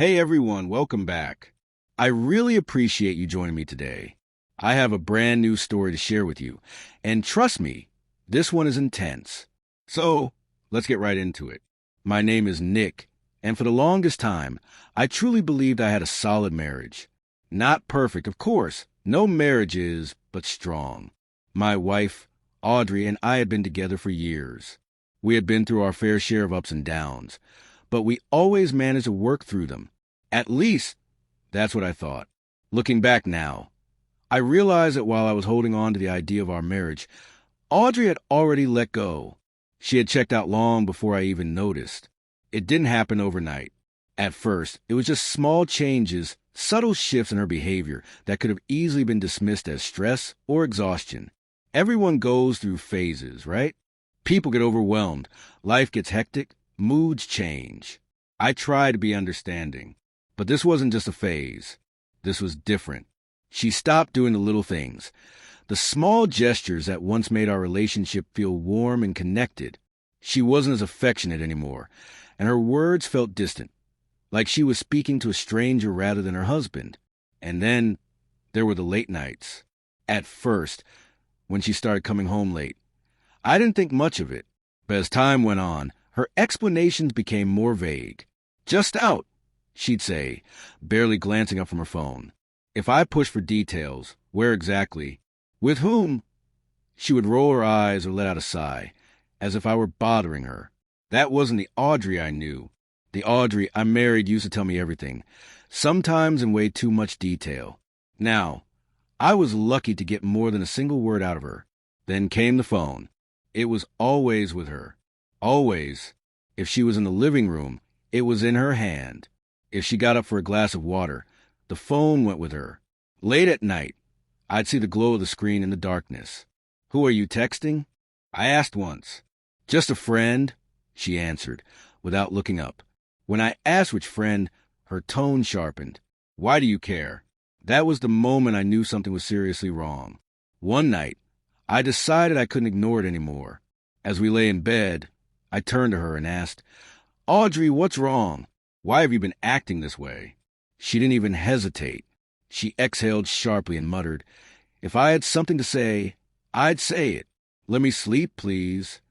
Hey everyone, welcome back. I really appreciate you joining me today. I have a brand new story to share with you, and trust me, this one is intense. So, let's get right into it. My name is Nick, and for the longest time, I truly believed I had a solid marriage. Not perfect, of course. No marriage is, but strong. My wife, Audrey, and I had been together for years. We had been through our fair share of ups and downs, but we always managed to work through them. At least, that's what I thought. Looking back now, I realized that while I was holding on to the idea of our marriage, Audrey had already let go. She had checked out long before I even noticed. It didn't happen overnight. At first, it was just small changes, subtle shifts in her behavior that could have easily been dismissed as stress or exhaustion. Everyone goes through phases, right? People get overwhelmed. Life gets hectic. Moods change. I try to be understanding. But this wasn't just a phase. This was different. She stopped doing the little things, the small gestures that once made our relationship feel warm and connected. She wasn't as affectionate anymore, and her words felt distant, like she was speaking to a stranger rather than her husband. And then there were the late nights. At first, when she started coming home late, I didn't think much of it. But as time went on, her explanations became more vague. "Just out," she'd say, barely glancing up from her phone. If I pushed for details, where exactly, with whom, she would roll her eyes or let out a sigh, as if I were bothering her. That wasn't the Audrey I knew. The Audrey I married used to tell me everything, sometimes in way too much detail. Now, I was lucky to get more than a single word out of her. Then came the phone. It was always with her. Always. If she was in the living room, it was in her hand. If she got up for a glass of water, the phone went with her. Late at night, I'd see the glow of the screen in the darkness. "Who are you texting?" I asked once. "Just a friend," she answered, without looking up. When I asked which friend, her tone sharpened. "Why do you care?" That was the moment I knew something was seriously wrong. One night, I decided I couldn't ignore it anymore. As we lay in bed, I turned to her and asked, "Audrey, what's wrong? Why have you been acting this way?" She didn't even hesitate. She exhaled sharply and muttered, "If I had something to say, I'd say it. Let me sleep, please."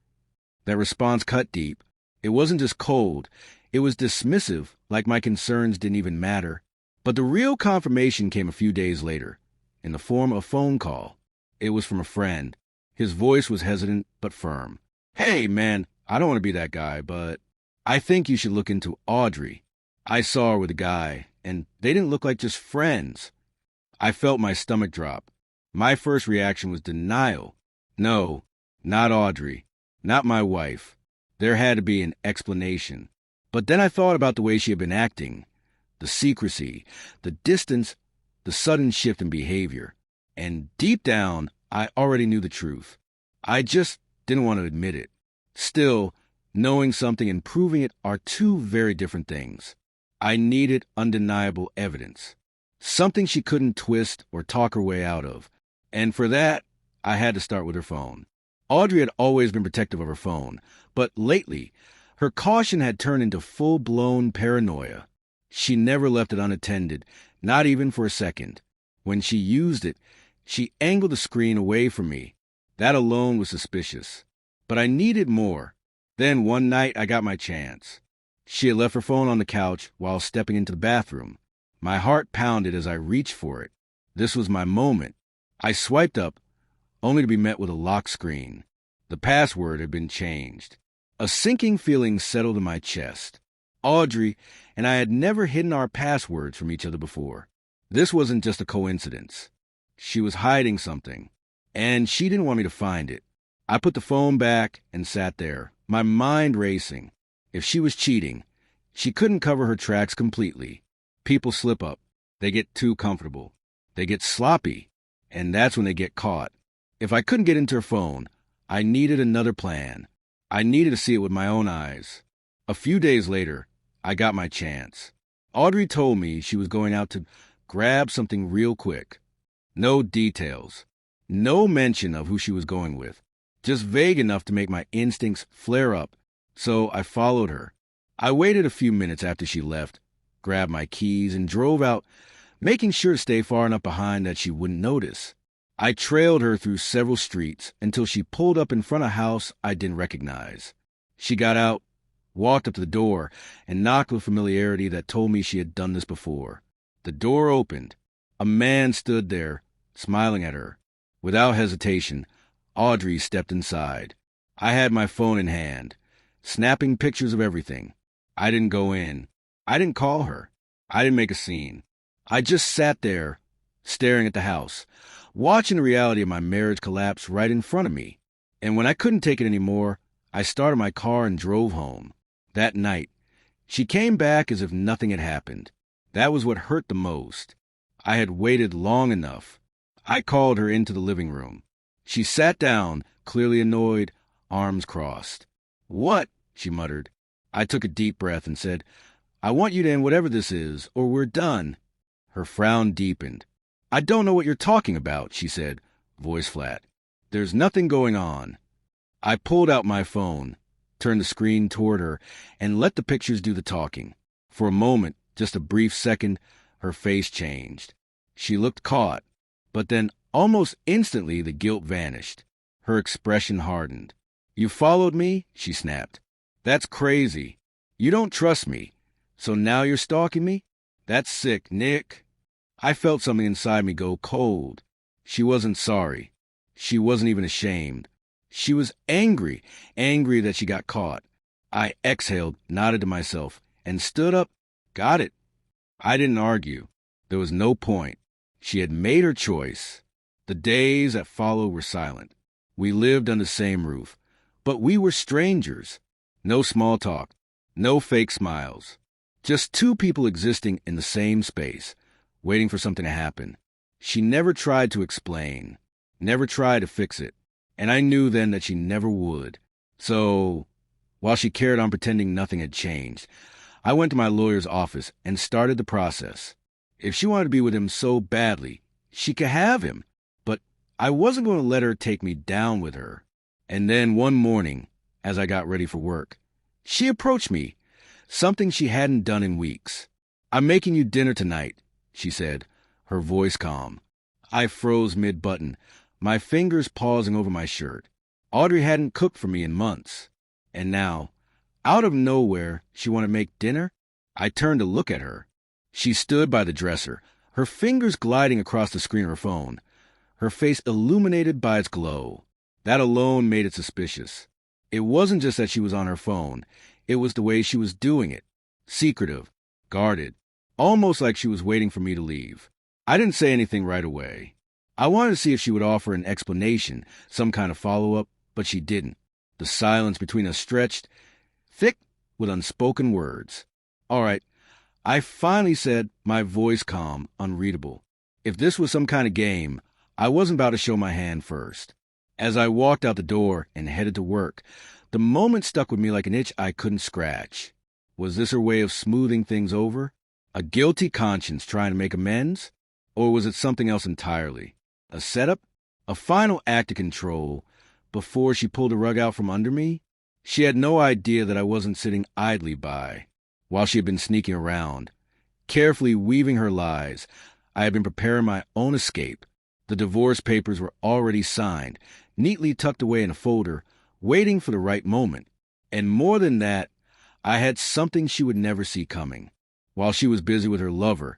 That response cut deep. It wasn't just cold. It was dismissive, like my concerns didn't even matter. But the real confirmation came a few days later, in the form of a phone call. It was from a friend. His voice was hesitant but firm. "Hey, man, I don't want to be that guy, but I think you should look into Audrey. I saw her with a guy, and they didn't look like just friends." I felt my stomach drop. My first reaction was denial. No, not Audrey. Not my wife. There had to be an explanation. But then I thought about the way she had been acting. The secrecy, the distance, the sudden shift in behavior. And deep down, I already knew the truth. I just didn't want to admit it. Still, knowing something and proving it are two very different things. I needed undeniable evidence. Something she couldn't twist or talk her way out of. And for that, I had to start with her phone. Audrey had always been protective of her phone, but lately, her caution had turned into full-blown paranoia. She never left it unattended, not even for a second. When she used it, she angled the screen away from me. That alone was suspicious. But I needed more. Then one night I got my chance. She had left her phone on the couch while stepping into the bathroom. My heart pounded as I reached for it. This was my moment. I swiped up, only to be met with a locked screen. The password had been changed. A sinking feeling settled in my chest. Audrey and I had never hidden our passwords from each other before. This wasn't just a coincidence. She was hiding something, and she didn't want me to find it. I put the phone back and sat there, my mind racing. If she was cheating, she couldn't cover her tracks completely. People slip up. They get too comfortable. They get sloppy, and that's when they get caught. If I couldn't get into her phone, I needed another plan. I needed to see it with my own eyes. A few days later, I got my chance. Audrey told me she was going out to grab something real quick. No details. No mention of who she was going with. Just vague enough to make my instincts flare up. So I followed her. I waited a few minutes after she left, grabbed my keys, and drove out, making sure to stay far enough behind that she wouldn't notice. I trailed her through several streets until she pulled up in front of a house I didn't recognize. She got out, walked up to the door, and knocked with familiarity that told me she had done this before. The door opened. A man stood there, smiling at her. Without hesitation, Audrey stepped inside. I had my phone in hand, snapping pictures of everything. I didn't go in. I didn't call her. I didn't make a scene. I just sat there, staring at the house, watching the reality of my marriage collapse right in front of me. And when I couldn't take it anymore, I started my car and drove home. That night, she came back as if nothing had happened. That was what hurt the most. I had waited long enough. I called her into the living room. She sat down, clearly annoyed, arms crossed. "What?" she muttered. I took a deep breath and said, "I want you to end whatever this is, or we're done." Her frown deepened. "I don't know what you're talking about," she said, voice flat. "There's nothing going on." I pulled out my phone, turned the screen toward her, and let the pictures do the talking. For a moment, just a brief second, her face changed. She looked caught, but then almost instantly the guilt vanished. Her expression hardened. "You followed me?" she snapped. "That's crazy. You don't trust me. So now you're stalking me? That's sick, Nick." I felt something inside me go cold. She wasn't sorry. She wasn't even ashamed. She was angry that she got caught. I exhaled, nodded to myself, and stood up. Got it. I didn't argue. There was no point. She had made her choice. The days that followed were silent. We lived under the same roof, but we were strangers. No small talk, no fake smiles. Just two people existing in the same space, waiting for something to happen. She never tried to explain, never tried to fix it, and I knew then that she never would. So, while she carried on pretending nothing had changed, I went to my lawyer's office and started the process. If she wanted to be with him so badly, she could have him, but I wasn't going to let her take me down with her. And then one morning, as I got ready for work, she approached me, something she hadn't done in weeks. "I'm making you dinner tonight," she said, her voice calm. I froze mid-button, my fingers pausing over my shirt. Audrey hadn't cooked for me in months. And now, out of nowhere, she wanted to make dinner? I turned to look at her. She stood by the dresser, her fingers gliding across the screen of her phone, her face illuminated by its glow. That alone made it suspicious. It wasn't just that she was on her phone. It was the way she was doing it. Secretive, guarded, almost like she was waiting for me to leave. I didn't say anything right away. I wanted to see if she would offer an explanation, some kind of follow-up, but she didn't. The silence between us stretched, thick with unspoken words. "All right," I finally said, my voice calm, unreadable. If this was some kind of game, I wasn't about to show my hand first. As I walked out the door and headed to work, the moment stuck with me like an itch I couldn't scratch. Was this her way of smoothing things over? A guilty conscience trying to make amends? Or was it something else entirely? A setup? A final act of control before she pulled the rug out from under me? She had no idea that I wasn't sitting idly by. While she had been sneaking around, carefully weaving her lies, I had been preparing my own escape. The divorce papers were already signed, neatly tucked away in a folder, waiting for the right moment. And more than that, I had something she would never see coming. While she was busy with her lover,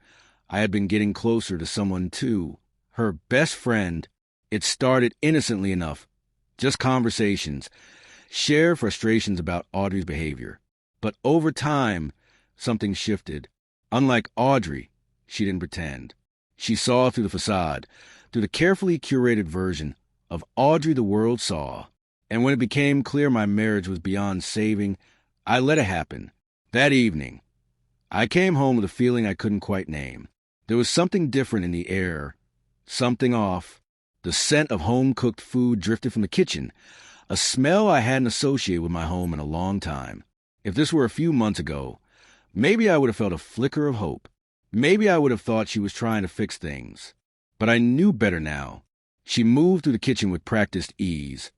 I had been getting closer to someone too. Her best friend. It started innocently enough. Just conversations. Share frustrations about Audrey's behavior. But over time, something shifted. Unlike Audrey, she didn't pretend. She saw through the facade, through the carefully curated version of Audrey the world saw. And when it became clear my marriage was beyond saving, I let it happen. That evening, I came home with a feeling I couldn't quite name. There was something different in the air, something off. The scent of home-cooked food drifted from the kitchen, a smell I hadn't associated with my home in a long time. If this were a few months ago, maybe I would have felt a flicker of hope. Maybe I would have thought she was trying to fix things. But I knew better now. She moved through the kitchen with practiced ease,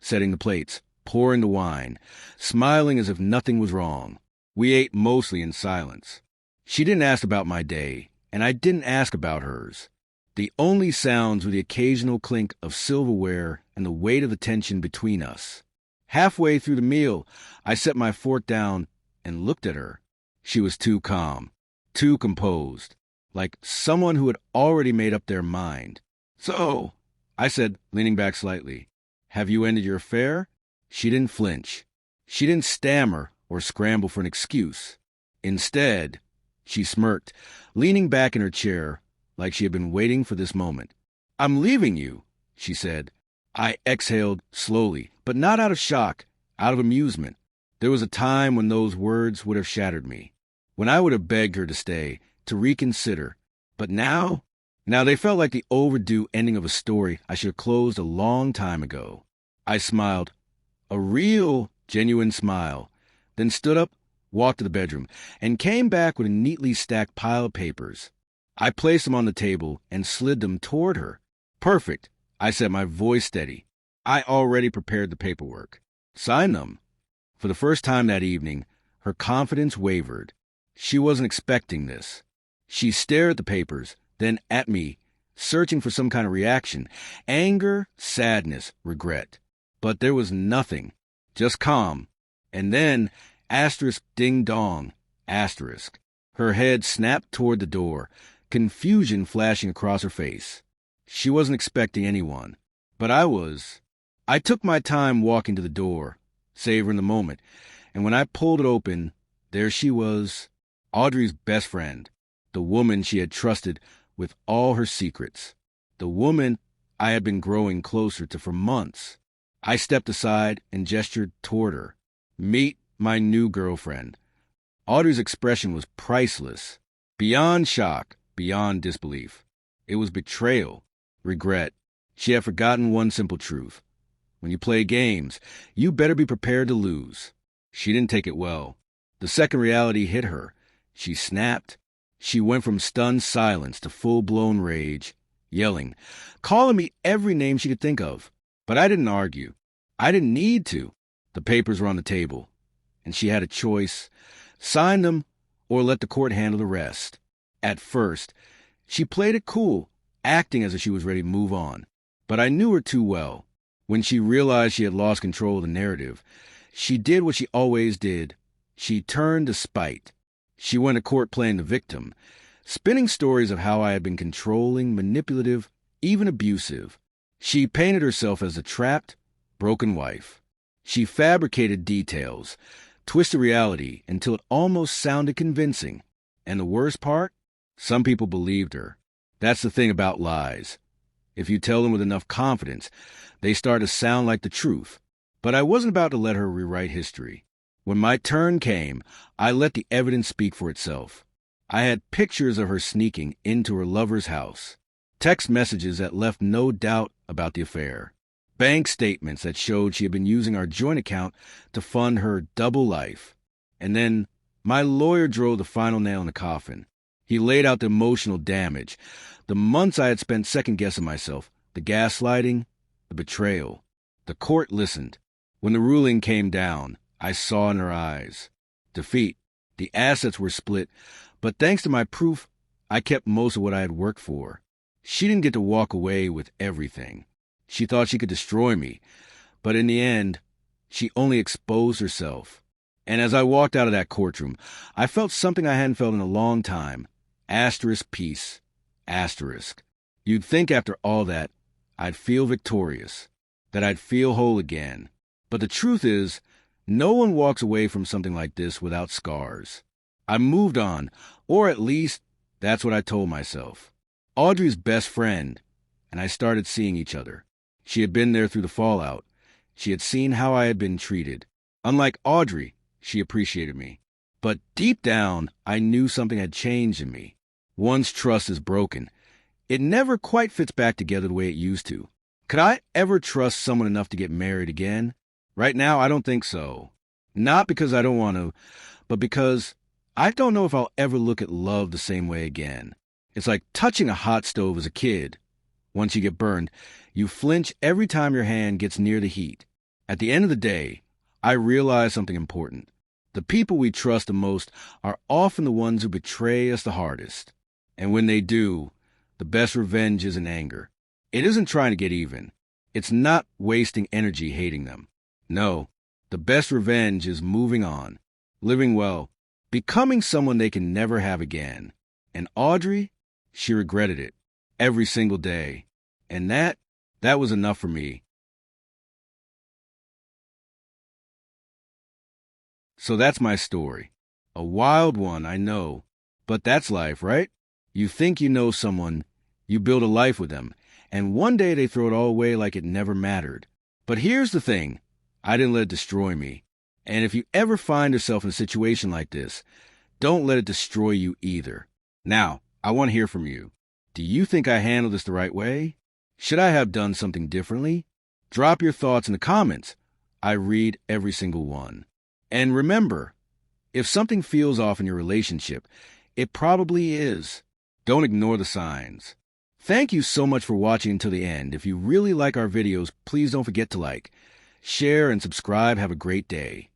setting the plates, pouring the wine, smiling as if nothing was wrong. We ate mostly in silence. She didn't ask about my day, and I didn't ask about hers. The only sounds were the occasional clink of silverware and the weight of the tension between us. Halfway through the meal, I set my fork down and looked at her. She was too calm, too composed, like someone who had already made up their mind. "So," I said, leaning back slightly, "have you ended your affair?" She didn't flinch. She didn't stammer or scramble for an excuse. Instead, she smirked, leaning back in her chair like she had been waiting for this moment. "I'm leaving you," she said. I exhaled slowly, but not out of shock, out of amusement. There was a time when those words would have shattered me, when I would have begged her to stay, to reconsider. But now they felt like the overdue ending of a story I should have closed a long time ago. I smiled, a real, genuine smile, then stood up, walked to the bedroom, and came back with a neatly stacked pile of papers. I placed them on the table and slid them toward her. "Perfect," I said, my voice steady. I already prepared the paperwork. "Sign them." For the first time that evening, her confidence wavered. She wasn't expecting this. She stared at the papers, then at me, searching for some kind of reaction. Anger, sadness, regret. But there was nothing. Just calm. And then, asterisk ding dong, asterisk. Her head snapped toward the door, confusion flashing across her face. She wasn't expecting anyone. But I was. I took my time walking to the door, savoring the moment, and when I pulled it open, there she was, Audrey's best friend, the woman she had trusted with all her secrets, the woman I had been growing closer to for months. I stepped aside and gestured toward her. "Meet my new girlfriend." Audrey's expression was priceless, beyond shock, beyond disbelief. It was betrayal, regret. She had forgotten one simple truth. When you play games, you better be prepared to lose. She didn't take it well. The second reality hit her. She snapped. She went from stunned silence to full-blown rage, yelling, calling me every name she could think of. But I didn't argue. I didn't need to. The papers were on the table, and she had a choice: sign them or let the court handle the rest. At first, she played it cool, acting as if she was ready to move on. But I knew her too well. When she realized she had lost control of the narrative, she did what she always did. She turned to spite. She went to court playing the victim, spinning stories of how I had been controlling, manipulative, even abusive. She painted herself as a trapped, broken wife. She fabricated details, twisted reality until it almost sounded convincing. And the worst part? Some people believed her. That's the thing about lies. If you tell them with enough confidence, they start to sound like the truth. But I wasn't about to let her rewrite history. When my turn came, I let the evidence speak for itself. I had pictures of her sneaking into her lover's house, text messages that left no doubt about the affair, bank statements that showed she had been using our joint account to fund her double life. And then my lawyer drove the final nail in the coffin. He laid out the emotional damage, the months I had spent second-guessing myself, the gaslighting, the betrayal. The court listened. When the ruling came down, I saw in her eyes defeat. The assets were split, but thanks to my proof, I kept most of what I had worked for. She didn't get to walk away with everything. She thought she could destroy me, but in the end, she only exposed herself. And as I walked out of that courtroom, I felt something I hadn't felt in a long time. Asterisk peace. Asterisk. You'd think after all that, I'd feel victorious, that I'd feel whole again. But the truth is, no one walks away from something like this without scars. I moved on, or at least, that's what I told myself. Audrey's best friend, and I started seeing each other. She had been there through the fallout. She had seen how I had been treated. Unlike Audrey, she appreciated me. But deep down, I knew something had changed in me. Once trust is broken, it never quite fits back together the way it used to. Could I ever trust someone enough to get married again? Right now, I don't think so. Not because I don't want to, but because I don't know if I'll ever look at love the same way again. It's like touching a hot stove as a kid. Once you get burned, you flinch every time your hand gets near the heat. At the end of the day, I realized something important. The people we trust the most are often the ones who betray us the hardest. And when they do, the best revenge isn't anger. It isn't trying to get even. It's not wasting energy hating them. No, the best revenge is moving on, living well, becoming someone they can never have again. And Audrey, she regretted it every single day. And that was enough for me. So that's my story. A wild one, I know. But that's life, right? You think you know someone, you build a life with them, and one day they throw it all away like it never mattered. But here's the thing. I didn't let it destroy me. And if you ever find yourself in a situation like this, don't let it destroy you either. Now, I want to hear from you. Do you think I handled this the right way? Should I have done something differently? Drop your thoughts in the comments. I read every single one. And remember, if something feels off in your relationship, it probably is. Don't ignore the signs. Thank you so much for watching until the end. If you really like our videos, please don't forget to like, share, and subscribe. Have a great day.